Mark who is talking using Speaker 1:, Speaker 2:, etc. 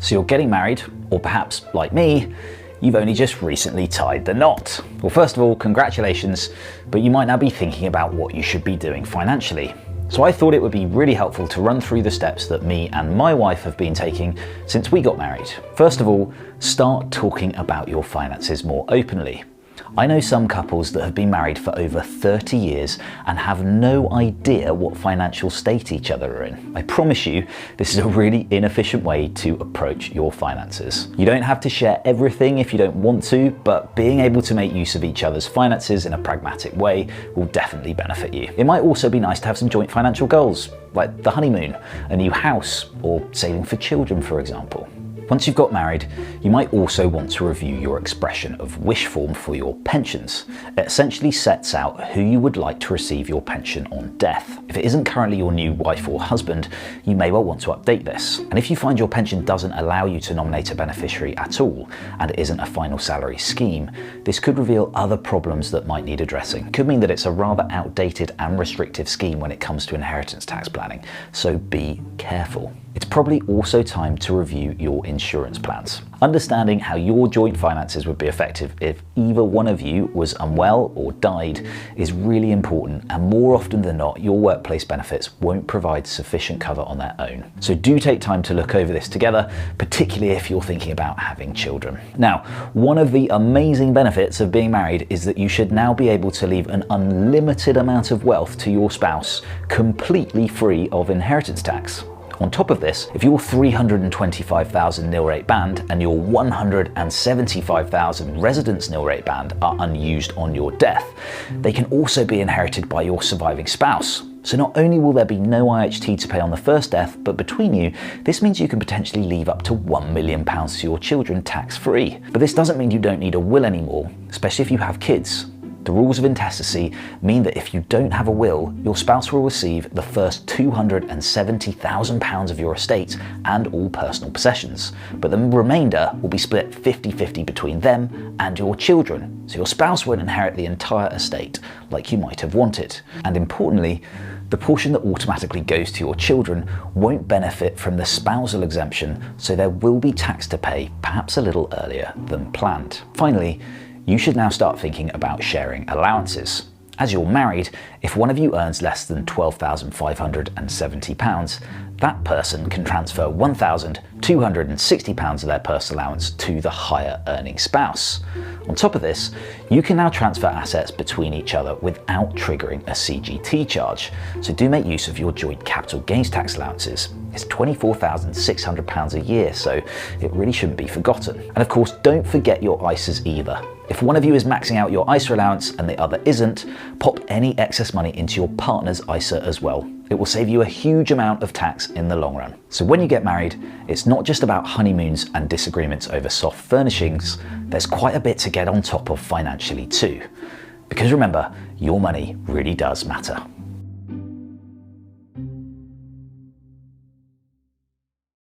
Speaker 1: So you're getting married, or perhaps, like me, you've only just recently tied the knot. Well, first of all, congratulations, but you might now be thinking about what you should be doing financially. So I thought it would be really helpful to run through the steps that me and my wife have been taking since we got married. First of all, start talking about your finances more openly. I know some couples that have been married for over 30 years and have no idea what financial state each other are in. I promise you, this is a really inefficient way to approach your finances. You don't have to share everything if you don't want to, but being able to make use of each other's finances in a pragmatic way will definitely benefit you. It might also be nice to have some joint financial goals, like the honeymoon, a new house, or saving for children, for example. Once you've got married, you might also want to review your expression of wish form for your pensions. It essentially sets out who you would like to receive your pension on death. If it isn't currently your new wife or husband, you may well want to update this. And if you find your pension doesn't allow you to nominate a beneficiary at all, and it isn't a final salary scheme, this could reveal other problems that might need addressing. It could mean that it's a rather outdated and restrictive scheme when it comes to inheritance tax planning, so be careful. It's probably also time to review your insurance plans. Understanding how your joint finances would be affected if either one of you was unwell or died is really important, and more often than not, your workplace benefits won't provide sufficient cover on their own. So do take time to look over this together, particularly if you're thinking about having children. Now, one of the amazing benefits of being married is that you should now be able to leave an unlimited amount of wealth to your spouse, completely free of inheritance tax. On top of this, if your 325,000 nil rate band and your 175,000 residence nil rate band are unused on your death, they can also be inherited by your surviving spouse. So not only will there be no IHT to pay on the first death, but between you, this means you can potentially leave up to £1 million to your children tax-free. But this doesn't mean you don't need a will anymore, especially if you have kids. The rules of intestacy mean that if you don't have a will, your spouse will receive the first £270,000 of your estate and all personal possessions, but the remainder will be split 50-50 between them and your children, so your spouse won't inherit the entire estate like you might have wanted. And importantly, the portion that automatically goes to your children won't benefit from the spousal exemption, so there will be tax to pay, perhaps a little earlier than planned. Finally, you should now start thinking about sharing allowances. As you're married, if one of you earns less than £12,570, that person can transfer £1,260 of their personal allowance to the higher earning spouse. On top of this, you can now transfer assets between each other without triggering a CGT charge, so do make use of your joint capital gains tax allowances. It's £24,600 a year, so it really shouldn't be forgotten. And of course, don't forget your ISAs either. If one of you is maxing out your ISA allowance and the other isn't, pop any excess money into your partner's ISA as well. It will save you a huge amount of tax in the long run. So when you get married, it's not just about honeymoons and disagreements over soft furnishings, there's quite a bit to get on top of financially too. Because remember, your money really does matter.